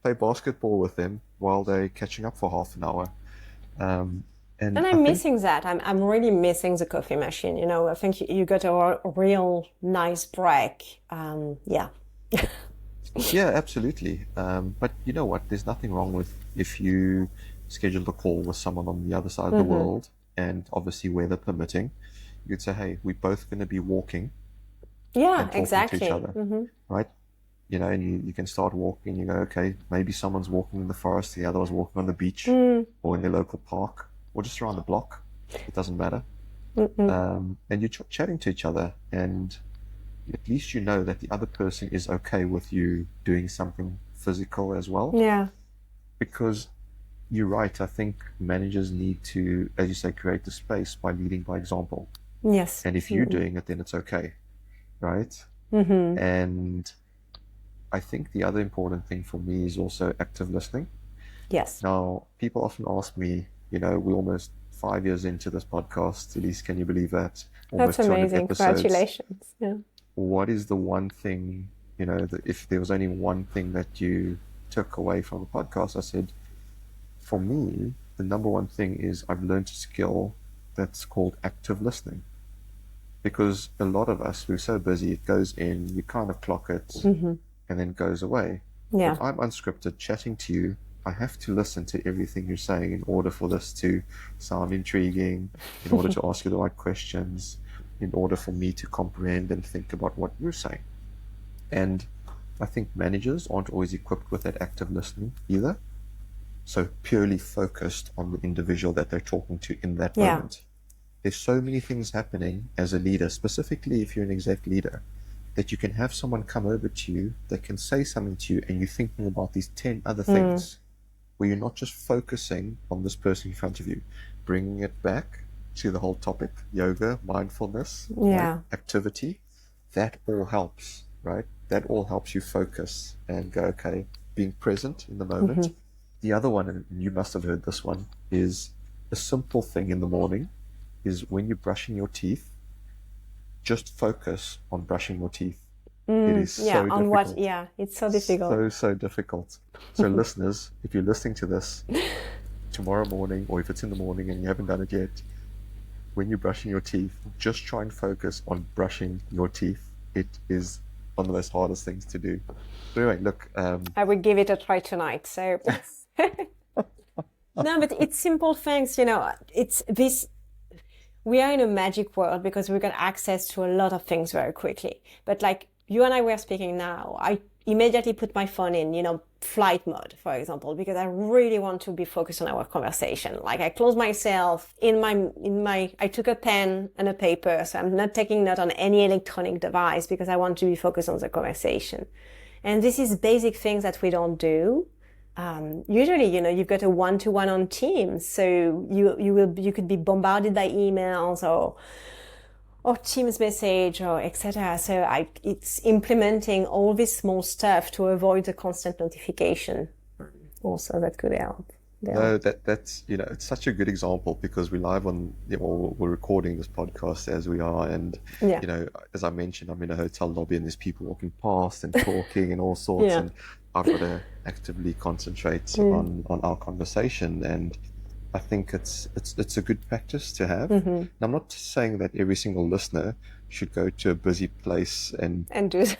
play basketball with them while they're catching up for half an hour. And I'm missing that. I'm really missing the coffee machine. I think you got a real nice break. Yeah. Yeah, absolutely. But you know what? There's nothing wrong with if you scheduled a call with someone on the other side of the world, and obviously weather permitting, you could say, hey, we're both going to be walking Yeah, and talking exactly. to each other, right? And you can start walking. You go, okay, maybe someone's walking in the forest, the other one's walking on the beach or in their local park or just around the block. It doesn't matter. And you're chatting to each other, and at least you know that the other person is okay with you doing something physical as well. Yeah. Because you're right, I think managers need to, as you say, create the space by leading by example. Yes. And if you're doing it, then it's okay, right? And I think the other important thing for me is also active listening. Yes. Now, people often ask me, we're almost 5 years into this podcast. Elise, can you believe that? Almost That's 200 amazing. episodes. Congratulations. Yeah. What is the one thing, that if there was only one thing that you took away from the podcast? I said, for me, the number one thing is I've learned a skill that's called active listening. Because a lot of us, we're so busy, it goes in, we kind of clock it, and then goes away. Yeah. When I'm unscripted chatting to you, I have to listen to everything you're saying in order for this to sound intriguing, in order to ask you the right questions, in order for me to comprehend and think about what you're saying. And I think managers aren't always equipped with that active listening either. So purely focused on the individual that they're talking to in that moment. There's so many things happening as a leader, specifically if you're an exec leader, that you can have someone come over to you that can say something to you and you're thinking about these 10 other things where you're not just focusing on this person in front of you, bringing it back to the whole topic, yoga, mindfulness, right? Activity. That all helps, right? That all helps you focus and go, okay, being present in the moment. The other one, and you must have heard this one, is a simple thing in the morning is when you're brushing your teeth, just focus on brushing your teeth. It is so difficult. It's so difficult. So difficult. So listeners, if you're listening to this tomorrow morning, or if it's in the morning and you haven't done it yet, when you're brushing your teeth, just try and focus on brushing your teeth. It is one of the most hardest things to do. But anyway, look. I will give it a try tonight. So, no, but it's simple things. It's this. We are in a magic world because we got access to a lot of things very quickly. But like you and I were speaking now, I immediately put my phone in, flight mode, for example, because I really want to be focused on our conversation. Like I close myself I took a pen and a paper, so I'm not taking note on any electronic device because I want to be focused on the conversation. And this is basic things that we don't do. Usually, you've got a one-to-one on Teams, so you could be bombarded by emails or Teams message or etc. So it's implementing all this small stuff to avoid the constant notification. Also, that could help. Yeah. No, that's it's such a good example because we're live on we're recording this podcast as we are, and as I mentioned, I'm in a hotel lobby and there's people walking past and talking and all sorts, and I've got to actively concentrate on our conversation, and I think it's a good practice to have. And I'm not saying that every single listener should go to a busy place and do that.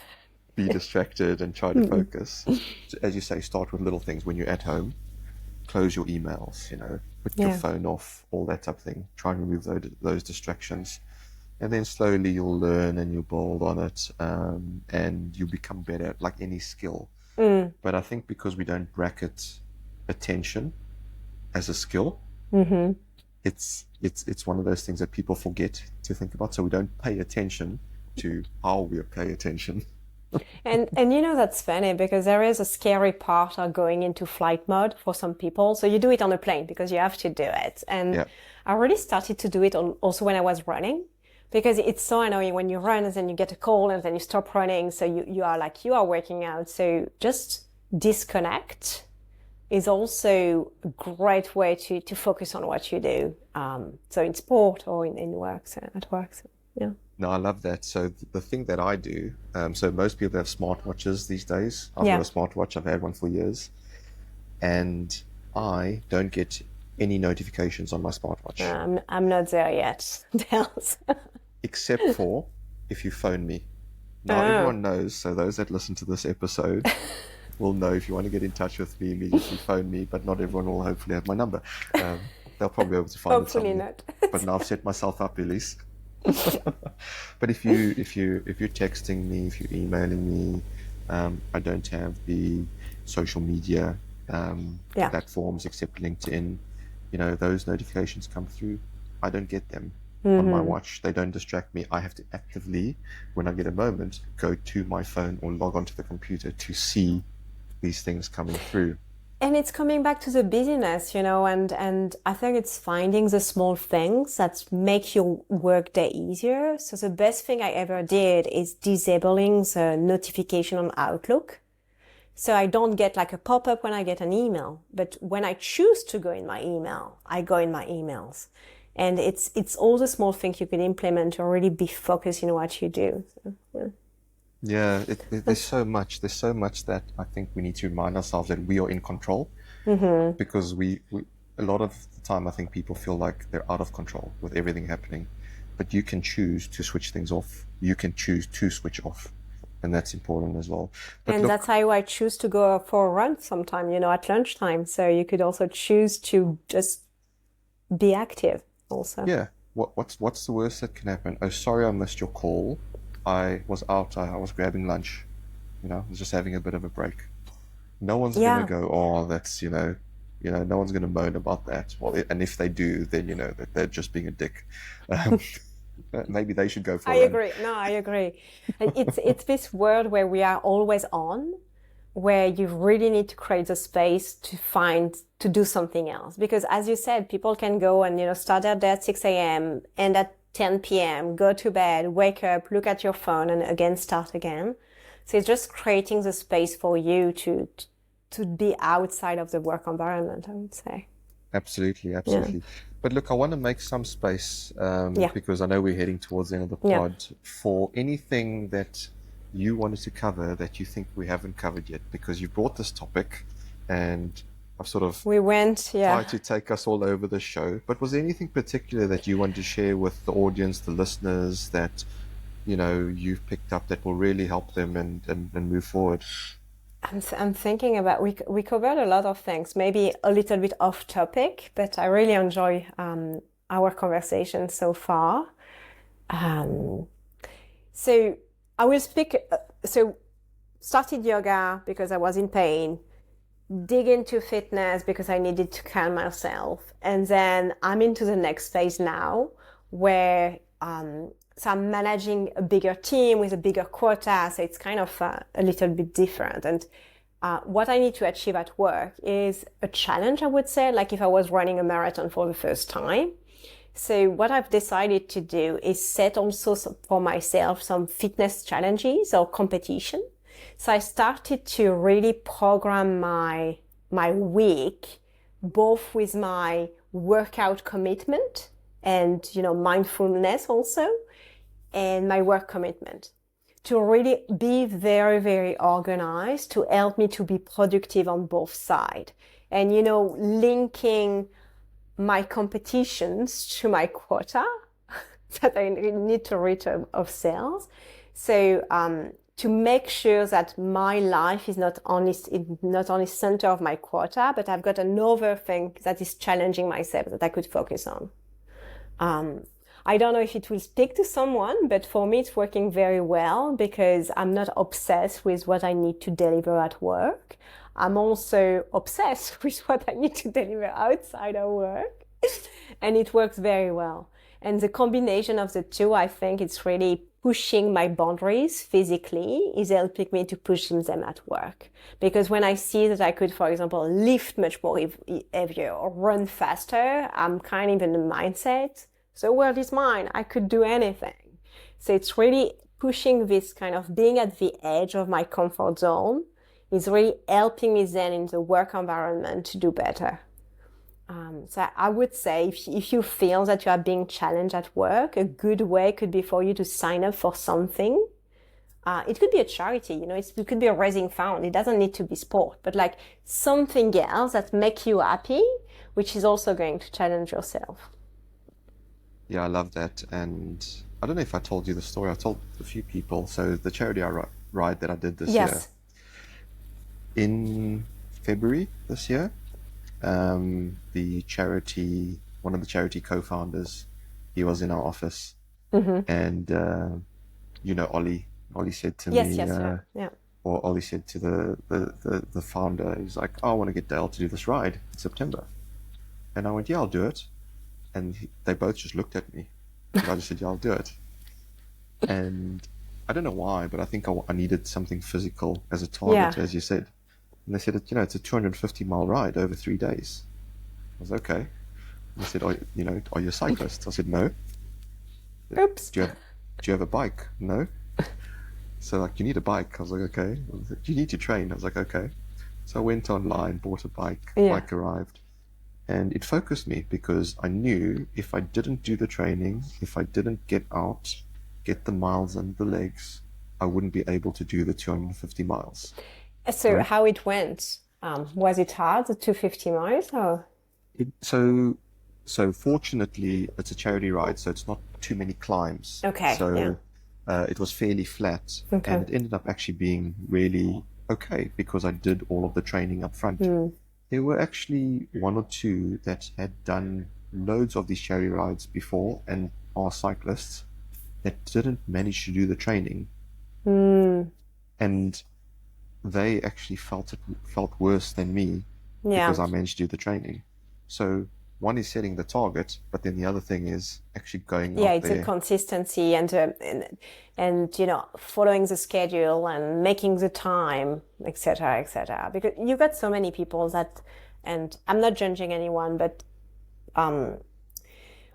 Be distracted and try to focus. As you say, start with little things. When you're at home, close your emails, put your phone off, all that type of thing. Try and remove those distractions. And then slowly you'll learn and you'll build on it, and you'll become better at like any skill. But I think because we don't bracket attention as a skill, it's one of those things that people forget to think about. So we don't pay attention to how we pay attention. And that's funny because there is a scary part of going into flight mode for some people. So you do it on a plane because you have to do it. And I really started to do it also when I was running. Because it's so annoying when you run and then you get a call and then you stop running. So you are like, you are working out. So just disconnect is also a great way to focus on what you do. So in sport or in work, so at work. So, yeah. No, I love that. So the thing that I do, so most people have smartwatches these days. I've Yeah. got a smartwatch. I've had one for years. And I don't get any notifications on my smartwatch. I'm not there yet. Except for if you phone me. Now, everyone knows, so those that listen to this episode will know if you want to get in touch with me, immediately phone me, but not everyone will hopefully have my number. They'll probably be able to find Hopefully it not. But now I've set myself up, Elise. But if you're texting me, if you're emailing me, I don't have the social media platforms except LinkedIn. Those notifications come through. I don't get them on my watch. They don't distract me. I have to actively, when I get a moment, go to my phone or log onto the computer to see these things coming through. And it's coming back to the busyness, and I think it's finding the small things that make your work day easier. So the best thing I ever did is disabling the notification on Outlook. So I don't get like a pop-up when I get an email, but when I choose to go in my email, I go in my emails. And it's all the small things you can implement to really be focused in what you do. So, yeah. Yeah, there's so much that I think we need to remind ourselves that we are in control, because we a lot of the time I think people feel like they're out of control with everything happening, but you can choose to switch things off. You can choose to switch off, and that's important as well. But and that's how I choose to go for a run sometime, at lunchtime. So you could also choose to just be active also. Yeah. What's the worst that can happen? Oh, sorry, I missed your call. I was out. I was grabbing lunch. I was just having a bit of a break. No one's going to go, oh, that's, no one's going to moan about that. Well, and if they do, then that they're just being a dick. Maybe they should go for a run. Agree. No, I agree. And it's this world where we are always on, where you really need to create a space to do something else. Because as you said, people can go and, start their day at 6 a.m. and at 10 p.m., go to bed, wake up, look at your phone, and again start again. So it's just creating the space for you to be outside of the work environment, I would say. Absolutely. Yeah. But look, I want to make some space because I know we're heading towards the end of the pod for anything that you wanted to cover that you think we haven't covered yet, because you brought this topic and I've sort of tried to take us all over the show. But was there anything particular that you wanted to share with the audience, the listeners, that you've picked up that will really help them and move forward? I'm thinking about, we covered a lot of things, maybe a little bit off topic, but I really enjoy our conversation so far. So I will speak. So started yoga because I was in pain. Dig into fitness because I needed to calm myself. And then I'm into the next phase now where so I'm managing a bigger team with a bigger quota. So it's kind of a little bit different. And what I need to achieve at work is a challenge, I would say, like if I was running a marathon for the first time. So what I've decided to do is set also for myself some fitness challenges or competition. So I started to really program my week, both with my workout commitment and, mindfulness also, and my work commitment, to really be very, very organized, to help me to be productive on both sides. And, linking my competitions to my quota that I need to reach of sales. So, to make sure that my life is not only center of my quota, but I've got another thing that is challenging myself that I could focus on. I don't know if it will speak to someone, but for me, it's working very well because I'm not obsessed with what I need to deliver at work. I'm also obsessed with what I need to deliver outside of work, and it works very well. And the combination of the two, I think it's really pushing my boundaries physically is helping me to push them at work. Because when I see that I could, for example, lift much more heavier or run faster, I'm kind of in the mindset, The world is mine. I could do anything. So it's really pushing this kind of being at the edge of my comfort zone is really helping me then in the work environment to do better. So I would say if you feel that you are being challenged at work, a good way could be for you to sign up for something. It could be a charity, it could be a raising fund. It doesn't need to be sport, but like something else that makes you happy, which is also going to challenge yourself. Yeah, I love that. And I don't know if I told you the story. I told a few people. So the charity ride that I did this year, in February this year, one of the charity co-founders, he was in our office, and Ollie said to me, or Ollie said to the founder, he's like, oh, I want to get Dale to do this ride in September. And I went, yeah, I'll do it. And they both just looked at me. And I just said, yeah, I'll do it. And I don't know why, but I think I needed something physical as a target, as you said. And they said, it's a 250-mile ride over 3 days. I was okay. And they said, are you a cyclist? I said, no. Oops. Do you have a bike? No. So like, you need a bike. I was like, okay. Do you need to train? I was like, okay. So I went online, bought a bike. Bike arrived. And it focused me because I knew if I didn't do the training, if I didn't get out, get the miles under the legs, I wouldn't be able to do the 250 miles. So right? How it went? Was it hard, the 250 miles? Or? So fortunately, it's a charity ride, so it's not too many climbs. Okay. So it was fairly flat. Okay. And it ended up actually being really okay because I did all of the training up front. There were actually one or two that had done loads of these charity rides before and are cyclists that didn't manage to do the training. And they actually felt worse than me because I managed to do the training. So one is setting the target, but then the other thing is actually going out there. Yeah, it's a consistency and following the schedule and making the time, etc., etc. Because you got so many people that, and I'm not judging anyone, but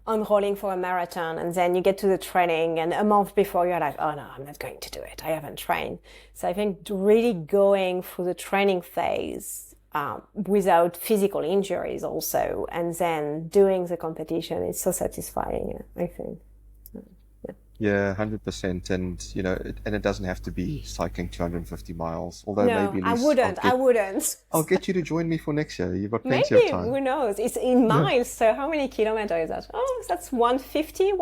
enrolling for a marathon, and then you get to the training, and a month before you're like, oh no, I'm not going to do it. I haven't trained. So I think really going through the training phase without physical injuries also, and then doing the competition is so satisfying, I think. Yeah, 100%. And, and it doesn't have to be cycling 250 miles, although maybe I wouldn't. I'll get you to join me for next year. You've got plenty of time. Who knows? It's in miles, so how many kilometers is that? Oh, that's 150,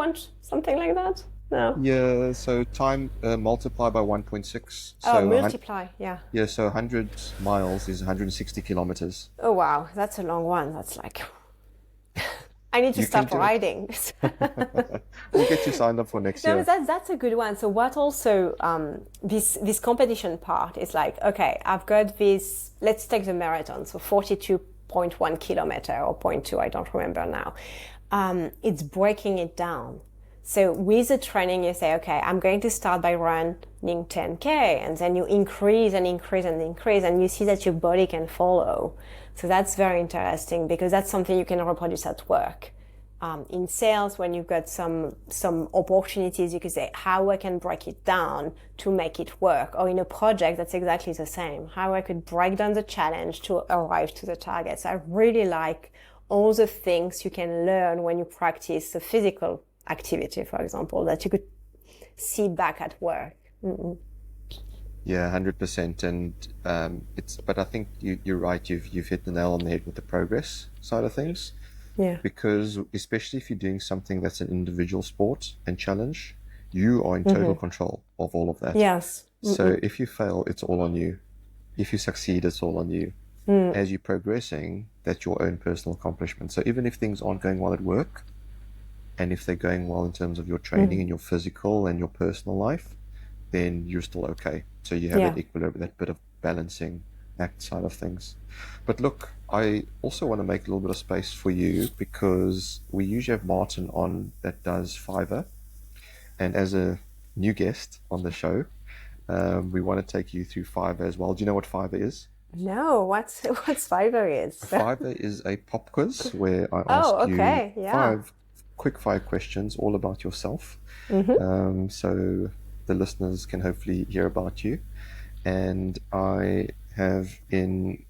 something like that? No. Yeah, so time multiply by 1.6. So multiply, yeah. Yeah, so 100 miles is 160 kilometers. Oh, wow, that's a long one. That's like... I need to stop riding. We'll get you signed up for next year. No, that's a good one. So what also, this competition part is like, okay, I've got this, let's take the marathon. So 42.1 kilometer or 0.2, I don't remember now. It's breaking it down. So with the training, you say, okay, I'm going to start by running 10K, and then you increase and increase and increase, and you see that your body can follow. So that's very interesting because that's something you can reproduce at work. In sales, when you've got some opportunities, you can say how I can break it down to make it work. Or in a project, that's exactly the same. How I could break down the challenge to arrive to the target. So I really like all the things you can learn when you practice the physical activity, for example, that you could see back at work. Yeah, 100%. And but I think you're right. You've hit the nail on the head with the progress side of things. Yeah. Because especially if you're doing something that's an individual sport and challenge, you are in total control of all of that. Yes. So if you fail, it's all on you. If you succeed, it's all on you. As you're progressing, that's your own personal accomplishment. So even if things aren't going well at work, and if they're going well in terms of your training and your physical and your personal life, then you're still okay. So you have that equilibrium, that bit of balancing act side of things. But look, I also want to make a little bit of space for you because we usually have Martin on that does Fiverr. And as a new guest on the show, we want to take you through Fiverr as well. Do you know what Fiverr is? No, what's Fiverr is? Fiverr is a pop quiz where I ask you 5 quick fire questions all about yourself. So the listeners can hopefully hear about you. And I have in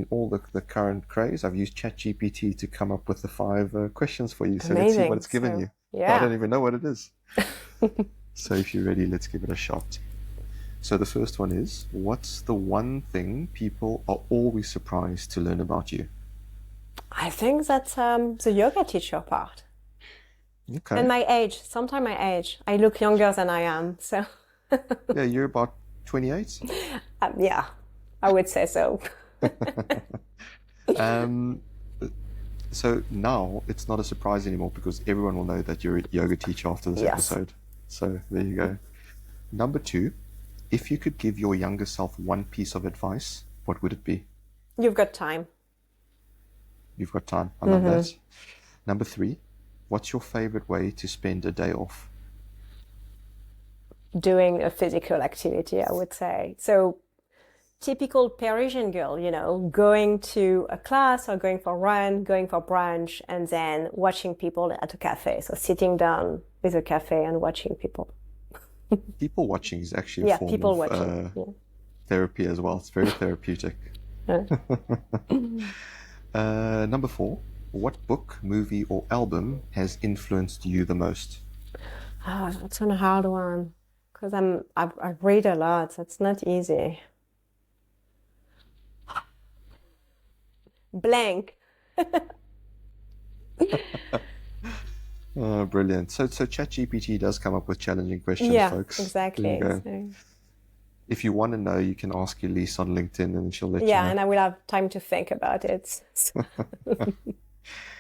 all the current craze, I've used ChatGPT to come up with the 5 questions for you. So let's see what it's given you. Yeah. I don't even know what it is. So if you're ready, let's give it a shot. So the first one is, what's the one thing people are always surprised to learn about you? I think that's the yoga teacher part. Okay. And my age. Sometimes my age. I look younger than I am. So Yeah, you're about 28. yeah, I would say so. So now it's not a surprise anymore because everyone will know that you're a yoga teacher after this episode. So there you go. Number 2, if you could give your younger self one piece of advice, what would it be? You've got time. You've got time. I love that. Number 3, what's your favorite way to spend a day off? Doing a physical activity, I would say. So typical Parisian girl, going to a class or going for a run, going for brunch, and then watching people at a cafe. So sitting down with a cafe and watching people. People watching is actually a form of therapy as well. It's very therapeutic. Number 4, what book, movie, or album has influenced you the most? Oh, that's a hard one because I read a lot, so it's not easy. Blank. Oh, brilliant. So ChatGPT does come up with challenging questions, folks. Yeah, exactly. There you go. If you want to know, you can ask Elise on LinkedIn and she'll let you know. Yeah, and I will have time to think about it.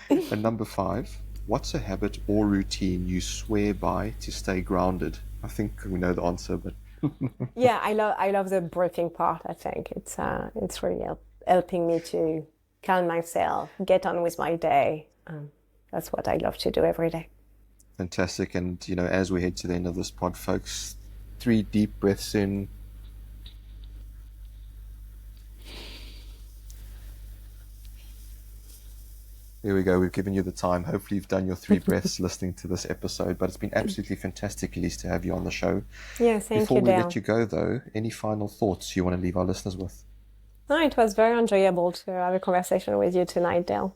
And number 5, what's a habit or routine you swear by to stay grounded? I think we know the answer, but yeah, I love the breathing part. I think it's really helping me to calm myself, get on with my day. That's what I love to do every day. Fantastic. And as we head to the end of this pod, folks, 3 deep breaths in. There we go. We've given you the time. Hopefully you've done your 3 breaths listening to this episode, but it's been absolutely fantastic, Elise, to have you on the show. Yeah, thank Before you, we Dale. let you go, though, any final thoughts you want to leave our listeners with? No, it was very enjoyable to have a conversation with you tonight, Dale.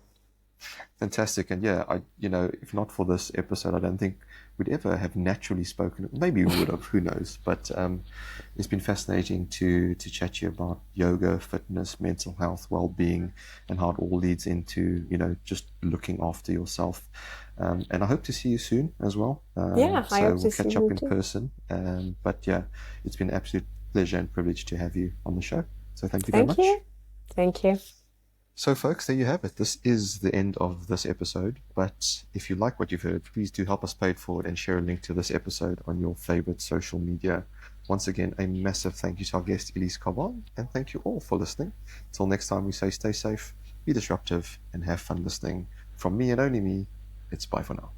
Fantastic. And yeah, if not for this episode, I don't think we'd ever have naturally spoken. Maybe we would have, who knows? But it's been fascinating to chat to you about yoga, fitness, mental health, well-being, and how it all leads into, just looking after yourself. And I hope to see you soon as well. I hope to see you we'll catch up in too. person. But yeah, it's been an absolute pleasure and privilege to have you on the show. So thank you very much. Thank you. So folks, there you have it. This is the end of this episode. But if you like what you've heard, please do help us pay it forward and share a link to this episode on your favorite social media. Once again, a massive thank you to our guest, Elise Carbone, and thank you all for listening. Until next time, we say stay safe, be disruptive, and have fun listening. From me and only me, it's bye for now.